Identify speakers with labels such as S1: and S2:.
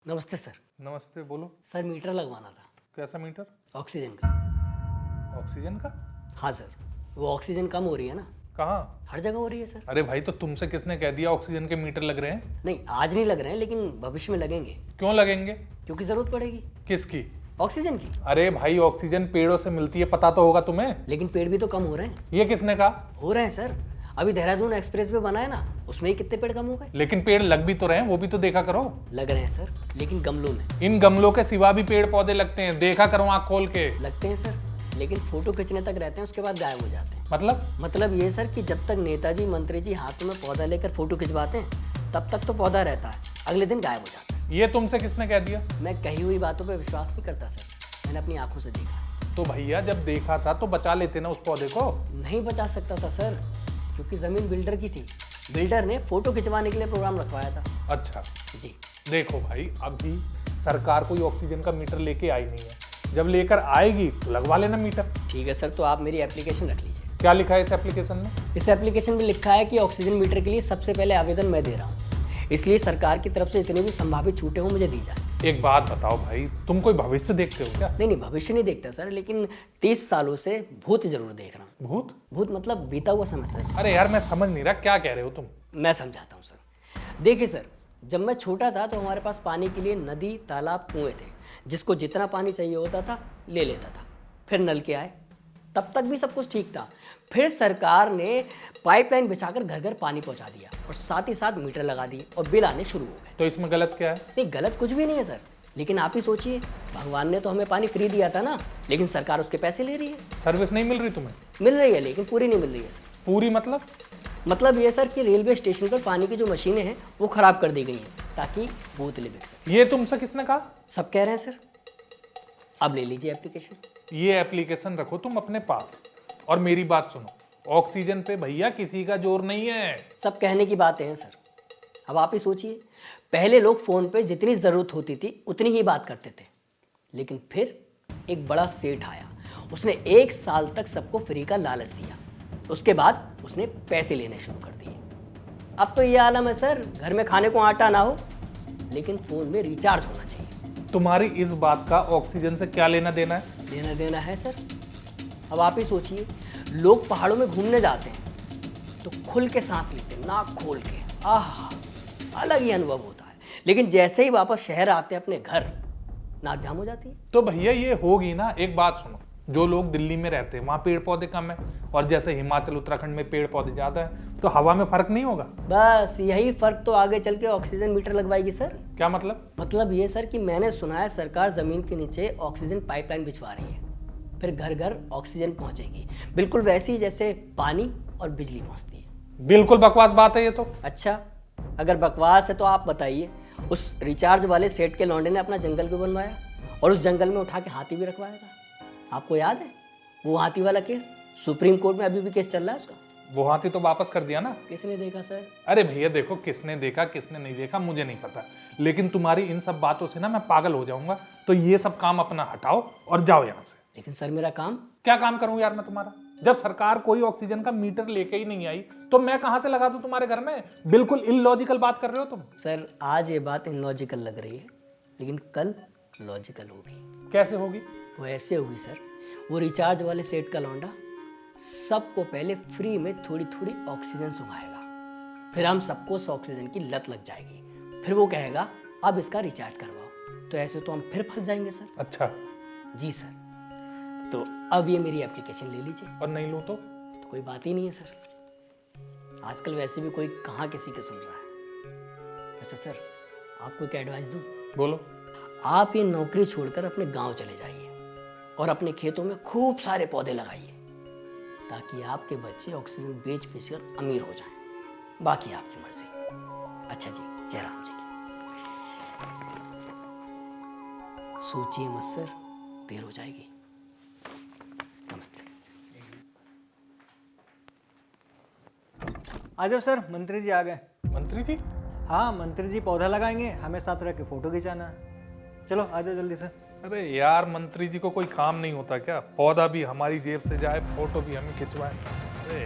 S1: नमस्ते सर।
S2: नमस्ते, बोलो।
S1: सर मीटर लगवाना था।
S2: कैसा मीटर?
S1: ऑक्सीजन का।
S2: ऑक्सीजन का?
S1: हाँ सर, वो ऑक्सीजन कम हो रही है ना।
S2: कहाँ?
S1: हर जगह हो रही है सर।
S2: अरे भाई, तो तुमसे किसने कह दिया ऑक्सीजन के मीटर लग रहे हैं?
S1: नहीं, आज नहीं लग रहे हैं, लेकिन भविष्य में लगेंगे।
S2: क्यों लगेंगे?
S1: क्योंकि जरूरत पड़ेगी
S2: किसकी?
S1: ऑक्सीजन की।
S2: अरे भाई, ऑक्सीजन पेड़ों से मिलती है, पता तो होगा तुम्हें।
S1: लेकिन पेड़ भी तो कम हो रहे हैं।
S2: ये किसने कहा?
S1: हो रहे हैं सर। अभी देहरादून एक्सप्रेस वे बना है ना, उसमें ही कितने पेड़ कम हो गए।
S2: लेकिन पेड़ लग भी तो रहे हैं, वो भी तो देखा करो।
S1: लग रहे हैं सर, लेकिन गमलों में।
S2: इन गमलों के सिवा भी पेड़ पौधे लगते हैं, देखा करो आंख खोल के।
S1: लगते हैं सर, लेकिन फोटो खींचने तक रहते हैं, उसके बाद गायब हो जाते हैं।
S2: मतलब
S1: ये सर कि जब तक नेताजी मंत्री जी हाथों में पौधा लेकर फोटो खिंचवाते हैं, तब तक तो पौधा रहता है, अगले दिन गायब हो जाता है।
S2: ये तुमसे किसने कह दिया?
S1: मैं कही हुई बातों पर विश्वास नहीं करता सर, मैंने अपनी आंखों से देखा।
S2: तो भैया, जब देखा था तो बचा लेते ना उस पौधे को।
S1: नहीं बचा सकता था सर, क्योंकि जमीन बिल्डर की थी। बिल्डर ने फोटो खिंचवाने के लिए प्रोग्राम रखवाया था।
S2: अच्छा
S1: जी।
S2: देखो भाई, अभी सरकार कोई ऑक्सीजन का मीटर लेके आई नहीं है, जब लेकर आएगी तो लगवा लेना मीटर।
S1: ठीक है सर, तो आप मेरी एप्लीकेशन रख लीजिए।
S2: क्या लिखा है इस एप्लीकेशन में?
S1: इस एप्लीकेशन में लिखा है कि ऑक्सीजन मीटर के लिए सबसे पहले आवेदन मैं दे रहा हूँ, इसलिए सरकार की तरफ से जितनी भी संभावित छूटें हों मुझे दी जाए।
S2: एक बात बताओ भाई, तुम कोई भविष्य देखते हो क्या?
S1: नहीं, भविष्य नहीं देखता सर, लेकिन 30 सालों से भूत जरूर देख रहा हूँ।
S2: भूत?
S1: भूत मतलब बीता हुआ समय सर।
S2: अरे यार, मैं समझ नहीं रहा क्या कह रहे हो तुम।
S1: मैं समझाता हूँ सर। देखिए सर, जब मैं छोटा था तो हमारे पास पानी के लिए नदी, तालाब, कुएं थे। जिसको जितना पानी चाहिए होता था ले लेता था। फिर नल के आए, तब तक भी सब कुछ ठीक था। फिर सरकार ने पाइपलाइन बिछाकर घर घर पानी पहुंचा दिया और साथ ही साथ मीटर लगा दिए और बिल आने शुरू हो गए।
S2: तो इसमें गलत क्या है?
S1: नहीं, गलत कुछ भी नहीं है सर, लेकिन आप ही सोचिए, भगवान ने तो हमें पानी फ्री दिया था ना, लेकिन सरकार उसके पैसे ले रही है।
S2: सर्विस नहीं मिल रही तुम्हें?
S1: मिल रही है, लेकिन पूरी नहीं मिल रही है सर।
S2: पूरी मतलब?
S1: मतलब ये सर कि रेलवे स्टेशन पर पानी की जो मशीनें हैं वो खराब कर दी गई हैं ताकि बोतलें बिक सकें।
S2: ये तुमसे किसने कहा?
S1: सब कह रहे हैं सर। अब ले लीजिए एप्लीकेशन।
S2: ये एप्लीकेशन रखो तुम अपने पास, और मेरी बात सुनो, ऑक्सीजन पे भैया किसी का जोर नहीं है।
S1: सब कहने की बातें हैं सर। अब आप ही सोचिए, पहले लोग फोन पे जितनी जरूरत होती थी उतनी ही बात करते थे, लेकिन फिर एक बड़ा सेठ आया, उसने 1 साल तक सबको फ्री का लालच दिया। उसके बाद उसने पैसे लेने शुरू कर दिए। अब तो ये आलम है सर, घर में खाने को आटा ना हो, लेकिन फोन में रिचार्ज होना चाहिए।
S2: तुम्हारी इस बात का ऑक्सीजन से क्या लेना देना है?
S1: लेना देना है सर। अब आप ही सोचिए, लोग पहाड़ों में घूमने जाते हैं तो खुल के सांस लेते हैं, नाक खोल के, आह, अलग ही अनुभव होता है। लेकिन जैसे ही वापस शहर आते हैं अपने घर, नाक जाम हो जाती है।
S2: तो भैया ये होगी ना। एक बात सुनो, जो लोग दिल्ली में रहते हैं वहाँ पेड़ पौधे कम है, और जैसे हिमाचल उत्तराखंड में पेड़ पौधे ज्यादा है, तो हवा में फर्क नहीं होगा?
S1: बस यही फर्क तो आगे चल के ऑक्सीजन मीटर लगवाएगी सर।
S2: क्या मतलब?
S1: मतलब ये सर कि मैंने सुना है सरकार जमीन के नीचे ऑक्सीजन पाइपलाइन बिछवा रही है, फिर घर घर ऑक्सीजन पहुंचेगी, बिल्कुल वैसी जैसे पानी और बिजली पहुंचती है।
S2: बिल्कुल बकवास बात है ये तो।
S1: अच्छा, अगर बकवास है तो आप बताइए, उस रिचार्ज वाले सेठ के लौंडे ने अपना जंगल क्यों बनवाया और उस जंगल में उठा के हाथी भी रखवाया था? आपको याद है वो हाथी वाला केस? सुप्रीम कोर्ट में अभी भी केस चल रहा है उसका।
S2: वो हाथी तो वापस कर दिया ना।
S1: किसने देखा सर?
S2: अरे भैया देखो, किसने देखा किसने नहीं देखा मुझे नहीं पता, लेकिन तुम्हारी इन सब बातों से ना मैं पागल हो जाऊंगा। तो ये सब काम अपना हटाओ और जाओ यहाँ से।
S1: लेकिन सर मेरा काम?
S2: क्या काम करूं यार मैं तुम्हारा? जब सरकार कोई ऑक्सीजन का मीटर लेके ही नहीं आई तो मैं कहां से लगा दूं तुम्हारे घर में? बिल्कुल इलॉजिकल बात कर रहे हो तुम।
S1: सर आज ये बात इलॉजिकल लग रही है, लेकिन कल लॉजिकल होगी।
S2: कैसे होगी?
S1: वो ऐसे होगी सर, वो रिचार्ज वाले सेठ का लौंडा सबको पहले फ्री में थोड़ी थोड़ी ऑक्सीजन सुंघाएगा, फिर हम सबको उस ऑक्सीजन की लत लग जाएगी, फिर वो कहेगा अब इसका रिचार्ज करवाओ, तो ऐसे तो हम फिर फंस जाएंगे सर।
S2: अच्छा
S1: जी सर। तो अब ये मेरी एप्लीकेशन ले लीजिए।
S2: और नहीं लूं तो
S1: कोई बात ही नहीं है सर, आजकल वैसे भी कोई कहाँ किसी के सुन रहा है। वैसे सर आपको क्या एडवाइस दूं?
S2: बोलो।
S1: आप ये नौकरी छोड़कर अपने गांव चले जाइए और अपने खेतों में खूब सारे पौधे लगाइए, ताकि आपके बच्चे ऑक्सीजन बेच कर अमीर हो जाएं। बाकी आपकी मर्जी। अच्छा जी, जयराम जी की। सोचिए मत सर, देर हो जाएगी। नमस्ते।
S3: आ जाओ सर, मंत्री जी आ गए।
S2: मंत्री जी?
S3: हाँ, मंत्री जी पौधा लगाएंगे, हमें साथ रह के फोटो खिंचाना है। चलो आ जाओ जल्दी से।
S2: अरे यार, मंत्री जी को कोई काम नहीं होता क्या? पौधा भी हमारी जेब से जाए, फोटो भी हमें खिंचवाए। अरे